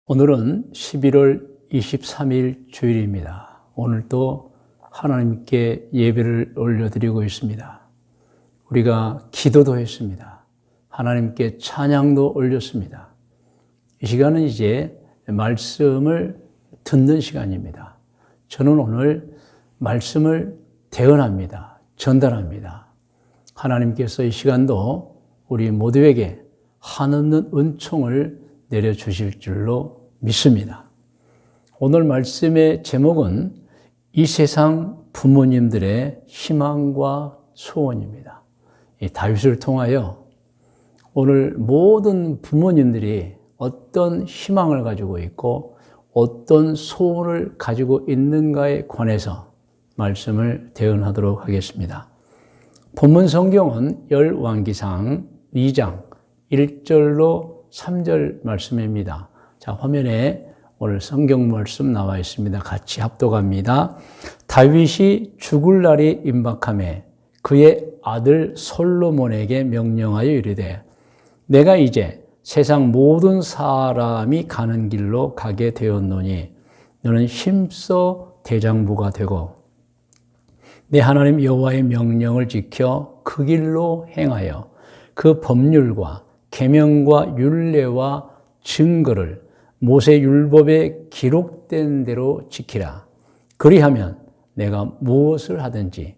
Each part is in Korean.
오늘은 11월 23일 주일입니다. 오늘도 하나님께 예배를 올려드리고 있습니다. 우리가 기도도 했습니다. 하나님께 찬양도 올렸습니다. 이 시간은 이제 말씀을 듣는 시간입니다. 저는 오늘 말씀을 대언합니다. 전달합니다. 하나님께서 이 시간도 우리 모두에게 한없는 은총을 내려주실 줄로 믿습니다. 오늘 말씀의 제목은 이 세상 부모님들의 희망과 소원입니다. 이 다윗을 통하여 오늘 모든 부모님들이 어떤 희망을 가지고 있고 어떤 소원을 가지고 있는가에 관해서 말씀을 대언하도록 하겠습니다. 본문 성경은 열왕기상 2장 1절로 3절 말씀입니다. 자, 화면에 오늘 성경 말씀 나와 있습니다. 같이 합독합니다. 다윗이 죽을 날이 임박하매 그의 아들 솔로몬에게 명령하여 이르되 내가 이제 세상 모든 사람이 가는 길로 가게 되었노니 너는 힘써 대장부가 되고 내 하나님 여호와의 명령을 지켜 그 길로 행하여 그 법률과 계명과 율례와 증거를 모세 율법에 기록된 대로 지키라. 그리하면 내가 무엇을 하든지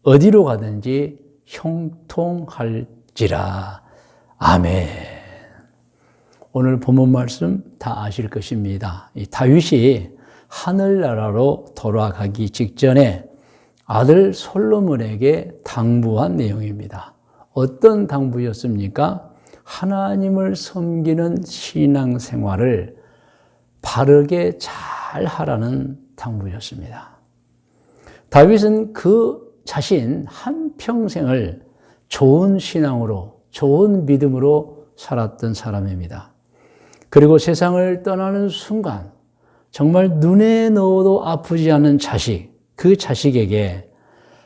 어디로 가든지 형통할지라. 아멘. 오늘 본문 말씀 다 아실 것입니다. 이 다윗이 하늘나라로 돌아가기 직전에 아들 솔로몬에게 당부한 내용입니다. 어떤 당부였습니까? 하나님을 섬기는 신앙생활을 바르게 잘 하라는 당부였습니다. 다윗은 그 자신 한평생을 좋은 신앙으로, 좋은 믿음으로 살았던 사람입니다. 그리고 세상을 떠나는 순간 정말 눈에 넣어도 아프지 않은 자식, 그 자식에게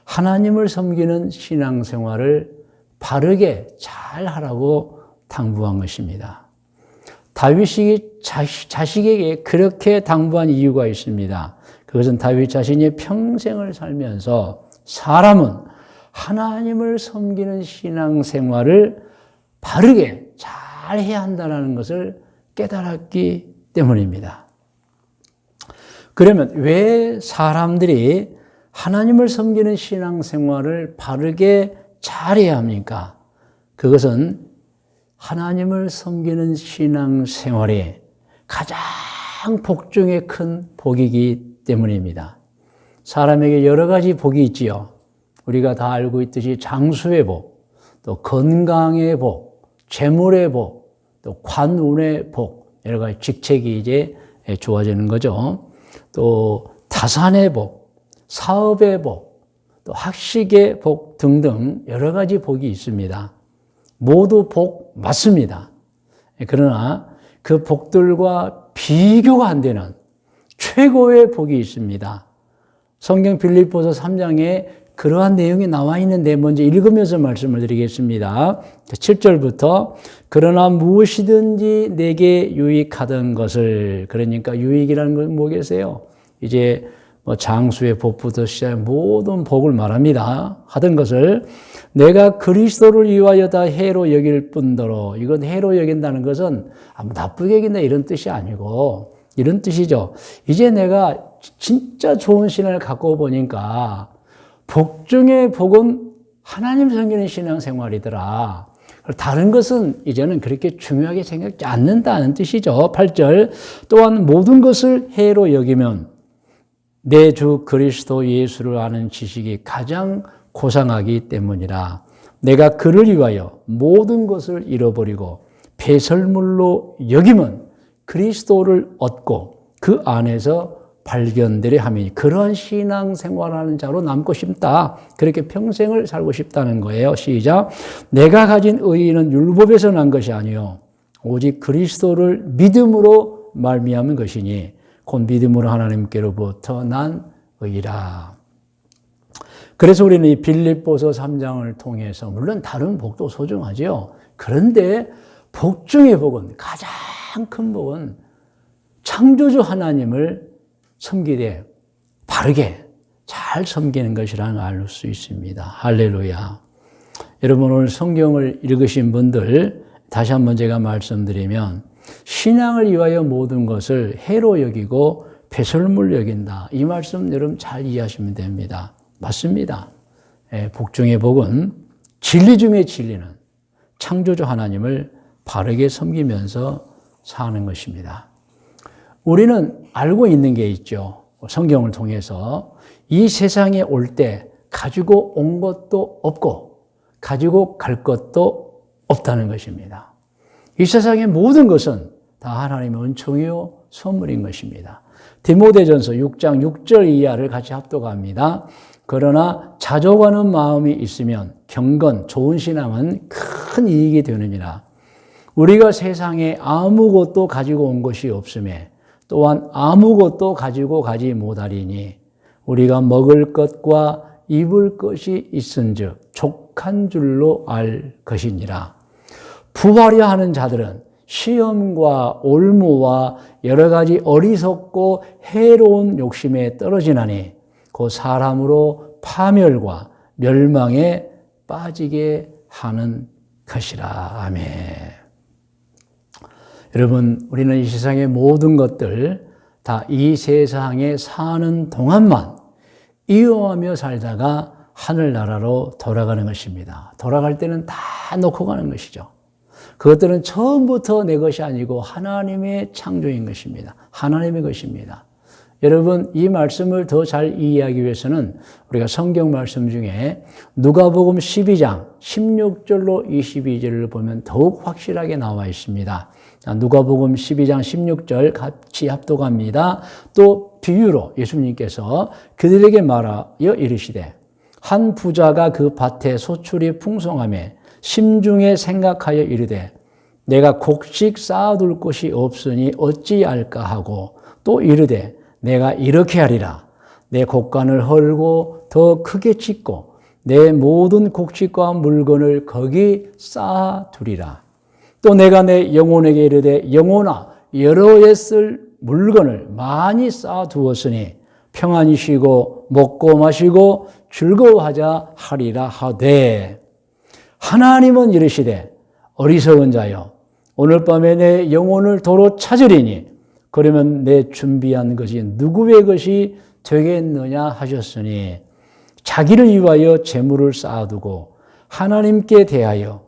하나님을 섬기는 신앙생활을 바르게 잘 하라고 당부한 것입니다. 다윗이 자식에게 그렇게 당부한 이유가 있습니다. 그것은 다윗 자신이 평생을 살면서 사람은 하나님을 섬기는 신앙생활을 바르게 잘 해야 한다는 것을 깨달았기 때문입니다. 그러면 왜 사람들이 하나님을 섬기는 신앙생활을 바르게 잘해야 합니까? 그것은 하나님을 섬기는 신앙생활이 가장 복 중에 큰 복이기 때문입니다. 사람에게 여러 가지 복이 있지요. 우리가 다 알고 있듯이 장수의 복, 또 건강의 복, 재물의 복, 또 관운의 복, 여러 가지 직책이 이제 좋아지는 거죠. 또 타산의 복, 사업의 복, 또 학식의 복 등등 여러 가지 복이 있습니다. 모두 복 맞습니다. 그러나 그 복들과 비교가 안 되는 최고의 복이 있습니다. 성경 빌립보서 3장에 그러한 내용이 나와 있는데 먼저 읽으면서 말씀을 드리겠습니다. 7절부터 그러나 무엇이든지 내게 유익하던 것을, 그러니까 유익이라는 건 뭐겠어요? 이제 장수의 복부터 시작 모든 복을 말합니다. 하던 것을 내가 그리스도를 위하여 다 해로 여길 뿐더러, 이건 해로 여긴다는 것은 나쁘게 여긴다 이런 뜻이 아니고 이런 뜻이죠. 이제 내가 진짜 좋은 신앙을 갖고 보니까 복 중에 복은 하나님 섬기는 신앙생활이더라. 다른 것은 이제는 그렇게 중요하게 생각지 않는다는 뜻이죠. 8절 또한 모든 것을 해로 여기면 내 주 그리스도 예수를 아는 지식이 가장 고상하기 때문이라. 내가 그를 위하여 모든 것을 잃어버리고 배설물로 여기면 그리스도를 얻고 그 안에서 발견되려 함이니 그러한 신앙생활하는 자로 남고 싶다. 그렇게 평생을 살고 싶다는 거예요. 시작. 내가 가진 의의는 율법에서 난 것이 아니요 오직 그리스도를 믿음으로 말미암은 것이니 곧 믿음으로 하나님께로부터 난 의라. 그래서 우리는 이 빌립보서 3장을 통해서 물론 다른 복도 소중하죠. 그런데 복 중의 복은, 가장 큰 복은 창조주 하나님을 섬기되 바르게 잘 섬기는 것이라는 걸 알 수 있습니다. 할렐루야. 여러분 오늘 성경을 읽으신 분들 다시 한번 제가 말씀드리면 신앙을 위하여 모든 것을 해로 여기고 배설물 여긴다. 이 말씀 여러분 잘 이해하시면 됩니다. 맞습니다. 복 중의 복은 진리 중의 진리는 창조주 하나님을 바르게 섬기면서 사는 것입니다. 우리는 알고 있는 게 있죠. 성경을 통해서 이 세상에 올 때 가지고 온 것도 없고 가지고 갈 것도 없다는 것입니다. 이 세상의 모든 것은 다 하나님의 은총이요 선물인 것입니다. 디모데전서 6장 6절 이하를 같이 합독합니다. 그러나 자족하는 마음이 있으면 경건, 좋은 신앙은 큰 이익이 되느니라. 우리가 세상에 아무것도 가지고 온 것이 없음에 또한 아무것도 가지고 가지 못하리니 우리가 먹을 것과 입을 것이 있은즉 족한 줄로 알 것이니라. 부하려 하는 자들은 시험과 올무와 여러 가지 어리석고 해로운 욕심에 떨어지나니 그 사람으로 파멸과 멸망에 빠지게 하는 것이라. 아멘. 여러분, 우리는 이 세상의 모든 것들 다 이 세상에 사는 동안만 이용하며 살다가 하늘나라로 돌아가는 것입니다. 돌아갈 때는 다 놓고 가는 것이죠. 그것들은 처음부터 내 것이 아니고 하나님의 창조인 것입니다. 하나님의 것입니다. 여러분, 이 말씀을 더 잘 이해하기 위해서는 우리가 성경 말씀 중에 누가복음 12장 16절로 22절을 보면 더욱 확실하게 나와 있습니다. 누가복음 12장 16절 같이 합독합니다. 또 비유로 예수님께서 그들에게 말하여 이르시되 한 부자가 그 밭에 소출이 풍성하매 심중에 생각하여 이르되 내가 곡식 쌓아둘 곳이 없으니 어찌할까 하고 또 이르되 내가 이렇게 하리라. 내 곡간을 헐고 더 크게 짓고 내 모든 곡식과 물건을 거기 쌓아두리라. 또 내가 내 영혼에게 이르되 영혼아 여러 해 쓸 물건을 많이 쌓아두었으니 평안히 쉬고 먹고 마시고 즐거워하자 하리라 하되 하나님은 이르시되 어리석은 자여 오늘 밤에 내 영혼을 도로 찾으리니 그러면 내 준비한 것이 누구의 것이 되겠느냐 하셨으니 자기를 위하여 재물을 쌓아두고 하나님께 대하여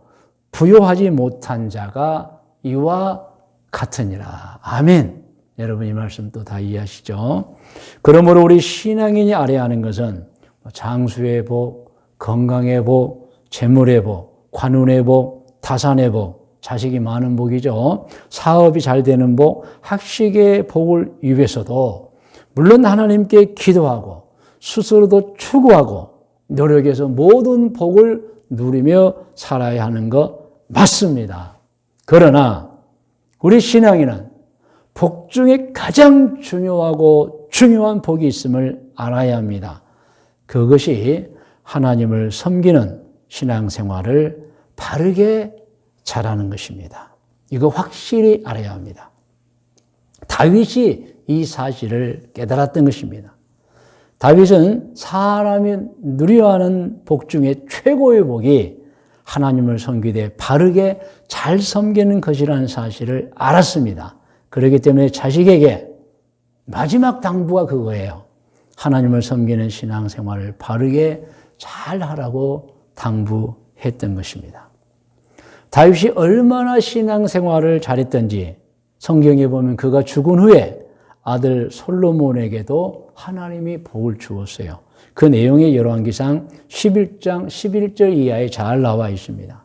부요하지 못한 자가 이와 같으니라. 아멘. 여러분 이 말씀 또 다 이해하시죠? 그러므로 우리 신앙인이 알아야 하는 것은 장수의 복, 건강의 복, 재물의 복, 관운의 복, 타산의 복, 자식이 많은 복이죠. 사업이 잘 되는 복, 학식의 복을 위해서도 물론 하나님께 기도하고 스스로도 추구하고 노력해서 모든 복을 누리며 살아야 하는 것 맞습니다. 그러나 우리 신앙인은 복 중에 가장 중요하고 중요한 복이 있음을 알아야 합니다. 그것이 하나님을 섬기는 신앙생활을 바르게 잘하는 것입니다. 이거 확실히 알아야 합니다. 다윗이 이 사실을 깨달았던 것입니다. 다윗은 사람이 누려야 하는 복 중에 최고의 복이 하나님을 섬기되 바르게 잘 섬기는 것이라는 사실을 알았습니다. 그렇기 때문에 자식에게 마지막 당부가 그거예요. 하나님을 섬기는 신앙생활을 바르게 잘 하라고 당부했던 것입니다. 다윗이 얼마나 신앙생활을 잘했던지 성경에 보면 그가 죽은 후에 아들 솔로몬에게도 하나님이 복을 주었어요. 그 내용이 열왕기상 11장 11절 이하에 잘 나와 있습니다.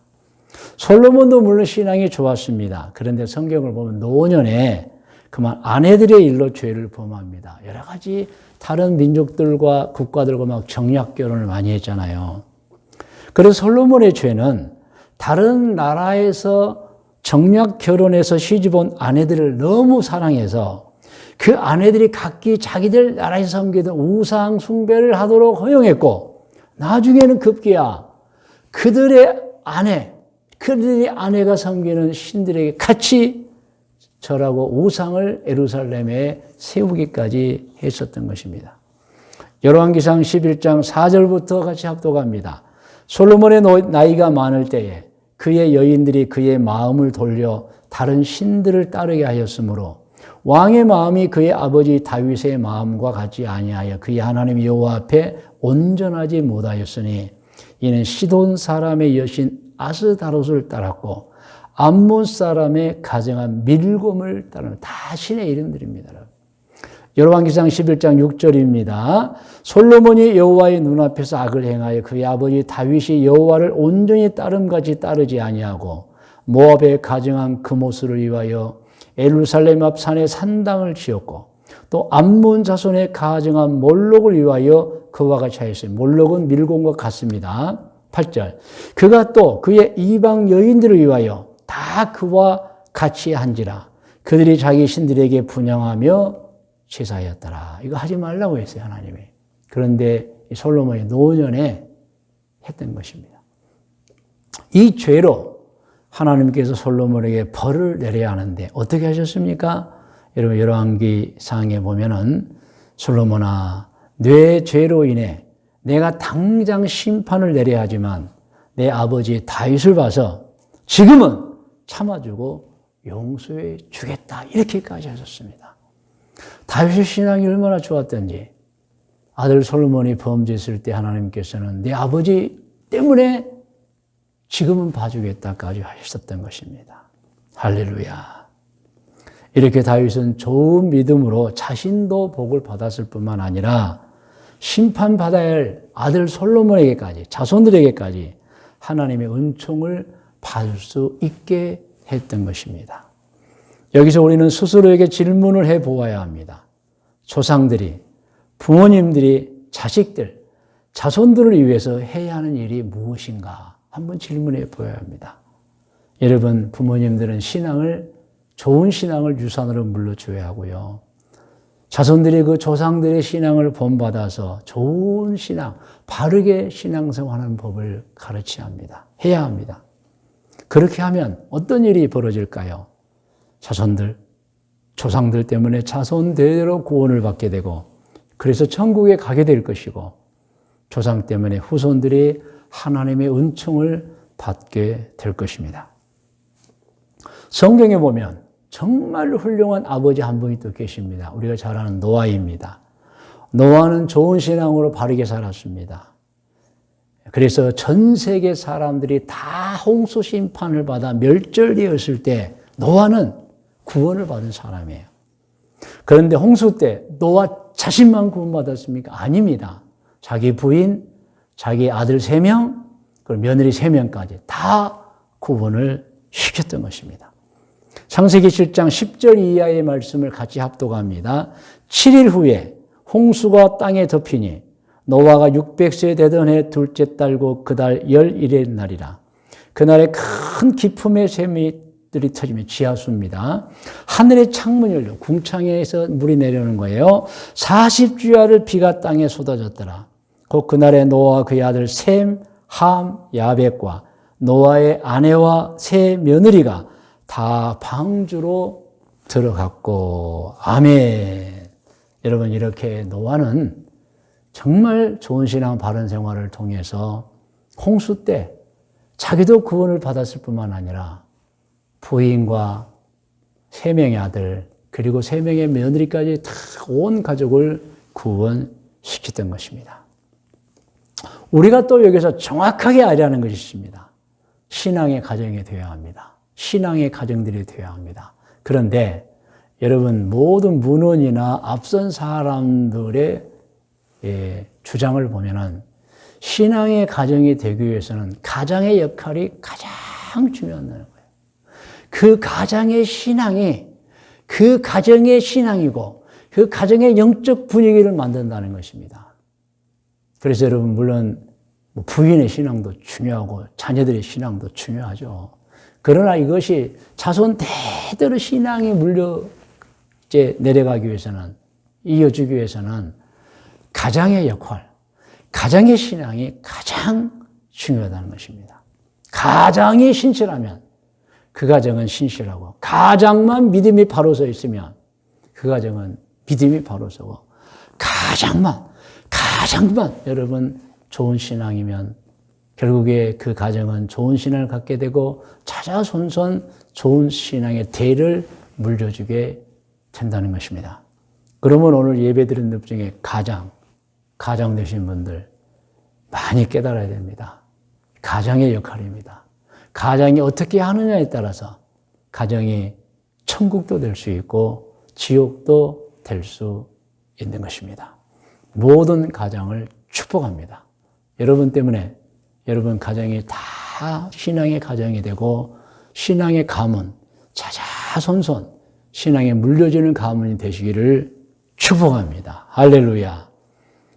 솔로몬도 물론 신앙이 좋았습니다. 그런데 성경을 보면 노년에 그만 아내들의 일로 죄를 범합니다. 여러 가지 다른 민족들과 국가들과 막 정략 결혼을 많이 했잖아요. 그래서 솔로몬의 죄는 다른 나라에서 정략 결혼해서 시집온 아내들을 너무 사랑해서 그 아내들이 각기 자기들 나라에서 섬기던 우상 숭배를 하도록 허용했고 나중에는 급기야 그들의 아내가 섬기는 신들에게 같이 절하고 우상을 예루살렘에 세우기까지 했었던 것입니다. 열왕기상 11장 4절부터 같이 합독합니다. 솔로몬의 나이가 많을 때에 그의 여인들이 그의 마음을 돌려 다른 신들을 따르게 하였으므로 왕의 마음이 그의 아버지 다윗의 마음과 같지 아니하여 그의 하나님 여호와 앞에 온전하지 못하였으니 이는 시돈 사람의 여신 아스다롯을 따랐고 암몬 사람의 가정한 밀곰을 따르는 다 신의 이름들입니다. 열왕기상 11장 6절입니다. 솔로몬이 여호와의 눈앞에서 악을 행하여 그의 아버지 다윗이 여호와를 온전히 따름같이 따르지 아니하고 모압에 가정한 그모스를 위하여 예루살렘 앞 산에 산당을 지었고 또 암몬 자손의 가정한 몰록을 위하여 그와 같이 하였어요. 몰록은 밀곰과 같습니다. 8절 그가 또 그의 이방 여인들을 위하여 다 그와 같이 한지라 그들이 자기 신들에게 분향하며 제사하였더라. 이거 하지 말라고 했어요, 하나님이. 그런데 솔로몬이 노년에 했던 것입니다. 이 죄로 하나님께서 솔로몬에게 벌을 내려야 하는데 어떻게 하셨습니까? 여러분 열왕기상에 보면은 솔로몬아 내 죄로 인해 내가 당장 심판을 내려야 하지만 내 아버지 다윗을 봐서 지금은 참아주고 용서해 주겠다. 이렇게까지 하셨습니다. 다윗의 신앙이 얼마나 좋았던지 아들 솔로몬이 범죄했을 때 하나님께서는 내 아버지 때문에 지금은 봐주겠다까지 하셨던 것입니다. 할렐루야. 이렇게 다윗은 좋은 믿음으로 자신도 복을 받았을 뿐만 아니라 심판받아야 할 아들 솔로몬에게까지 자손들에게까지 하나님의 은총을 받을 수 있게 했던 것입니다. 여기서 우리는 스스로에게 질문을 해보아야 합니다. 조상들이, 부모님들이 자식들, 자손들을 위해서 해야 하는 일이 무엇인가 한번 질문해 보아야 합니다. 여러분 부모님들은 좋은 신앙을 유산으로 물려줘야 하고요. 자손들이 그 조상들의 신앙을 본받아서 좋은 신앙, 바르게 신앙생활하는 법을 가르쳐야 합니다. 해야 합니다. 그렇게 하면 어떤 일이 벌어질까요? 자손들, 조상들 때문에 자손대대로 구원을 받게 되고 그래서 천국에 가게 될 것이고 조상 때문에 후손들이 하나님의 은총을 받게 될 것입니다. 성경에 보면 정말 훌륭한 아버지 한 분이 또 계십니다. 우리가 잘 아는 노아입니다. 노아는 좋은 신앙으로 바르게 살았습니다. 그래서 전 세계 사람들이 다 홍수 심판을 받아 멸절되었을 때 노아는 구원을 받은 사람이에요. 그런데 홍수 때 노아 자신만 구원받았습니까? 아닙니다. 자기 부인, 자기 아들 3명, 그리고 며느리 3명까지 다 구원을 시켰던 것입니다. 창세기 7장 10절 이하의 말씀을 같이 합독합니다. 7일 후에 홍수가 땅에 덮이니 노아가 600세 되던 해 둘째 달고 그달 11일의 날이라. 그날에 큰 기품의 샘들이 터지며 지하수입니다. 하늘의 창문이 열려 궁창에서 물이 내려오는 거예요. 40주야를 비가 땅에 쏟아졌더라. 곧 그날에 노아와 그의 아들 셈, 함, 야벳과 노아의 아내와 세 며느리가 다 방주로 들어갔고 아멘. 여러분 이렇게 노아는 정말 좋은 신앙 바른 생활을 통해서 홍수 때 자기도 구원을 받았을 뿐만 아니라 부인과 3명의 아들 그리고 3명의 며느리까지 다 온 가족을 구원시켰던 것입니다. 우리가 또 여기서 정확하게 알아야 하는 것이 있습니다. 신앙의 가정이 되어야 합니다. 신앙의 가정들이 되어야 합니다. 그런데 여러분 모든 문헌이나 앞선 사람들의 주장을 보면은 신앙의 가정이 되기 위해서는 가장의 역할이 가장 중요하다는 거예요. 그 가장의 신앙이 그 가정의 신앙이고 그 가정의 영적 분위기를 만든다는 것입니다. 그래서 여러분 물론 부인의 신앙도 중요하고 자녀들의 신앙도 중요하죠. 그러나 이것이 자손 대대로 신앙이 내려가기 위해서는 이어주기 위해서는 가장의 역할, 가장의 신앙이 가장 중요하다는 것입니다. 가장이 신실하면 그 가정은 신실하고, 가장만 믿음이 바로 서 있으면 그 가정은 믿음이 바로 서고, 가장만 여러분 좋은 신앙이면 결국에 그 가정은 좋은 신앙을 갖게 되고 자자손손 좋은 신앙의 대를 물려주게 된다는 것입니다. 그러면 오늘 예배드린 분 중에 가장 되신 분들 많이 깨달아야 됩니다. 가장의 역할입니다. 가장이 어떻게 하느냐에 따라서 가정이 천국도 될 수 있고 지옥도 될 수 있는 것입니다. 모든 가정을 축복합니다. 여러분 때문에 여러분 가정이 다 신앙의 가정이 되고 신앙의 가문, 자자손손 신앙에 물려주는 가문이 되시기를 축복합니다. 할렐루야.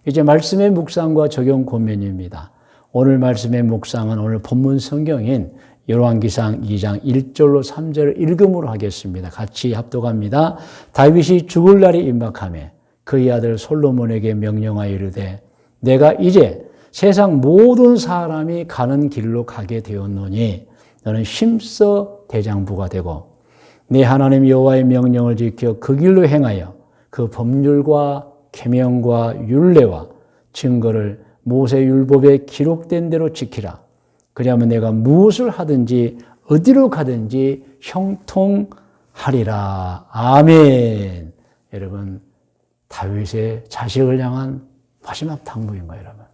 이제 말씀의 묵상과 적용 고면입니다. 오늘 말씀의 묵상은 오늘 본문 성경인 열왕기상 2장 1절로 3절을 읽음으로 하겠습니다. 같이 합독합니다. 다윗이 죽을 날이 임박하매 그의 아들 솔로몬에게 명령하여 이르되 내가 이제 세상 모든 사람이 가는 길로 가게 되었노니 너는 힘써 대장부가 되고 네 하나님 여호와의 명령을 지켜 그 길로 행하여 그 법률과 계명과 율례와 증거를 모세 율법에 기록된 대로 지키라. 그리하면 내가 무엇을 하든지 어디로 가든지 형통하리라. 아멘. 여러분, 다윗의 자식을 향한 마지막 당부인 거예요, 여러분.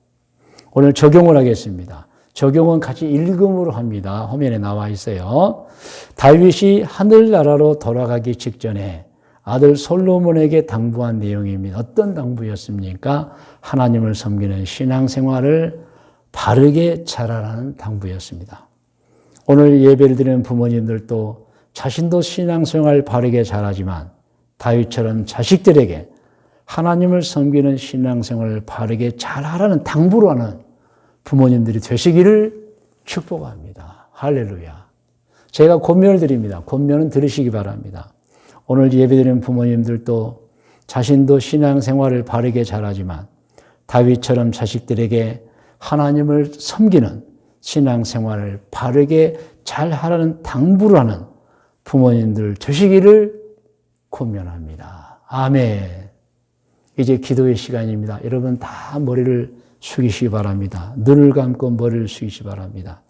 오늘 적용을 하겠습니다. 적용은 같이 읽음으로 합니다. 화면에 나와 있어요. 다윗이 하늘나라로 돌아가기 직전에 아들 솔로몬에게 당부한 내용입니다. 어떤 당부였습니까? 하나님을 섬기는 신앙생활을 바르게 잘하라는 당부였습니다. 오늘 예배를 드리는 부모님들도 자신도 신앙생활 바르게 잘하지만 다윗처럼 자식들에게 하나님을 섬기는 신앙생활을 바르게 잘하라는 당부로 하는 부모님들이 되시기를 축복합니다. 할렐루야. 제가 권면을 드립니다. 권면은 들으시기 바랍니다. 오늘 예배드리는 부모님들도 자신도 신앙생활을 바르게 잘하지만 다윗처럼 자식들에게 하나님을 섬기는 신앙생활을 바르게 잘하라는 당부를 하는 부모님들 되시기를 권면합니다. 아멘. 이제 기도의 시간입니다. 여러분 다 머리를 숙이시기 바랍니다. 눈을 감고 머리를 숙이시기 바랍니다.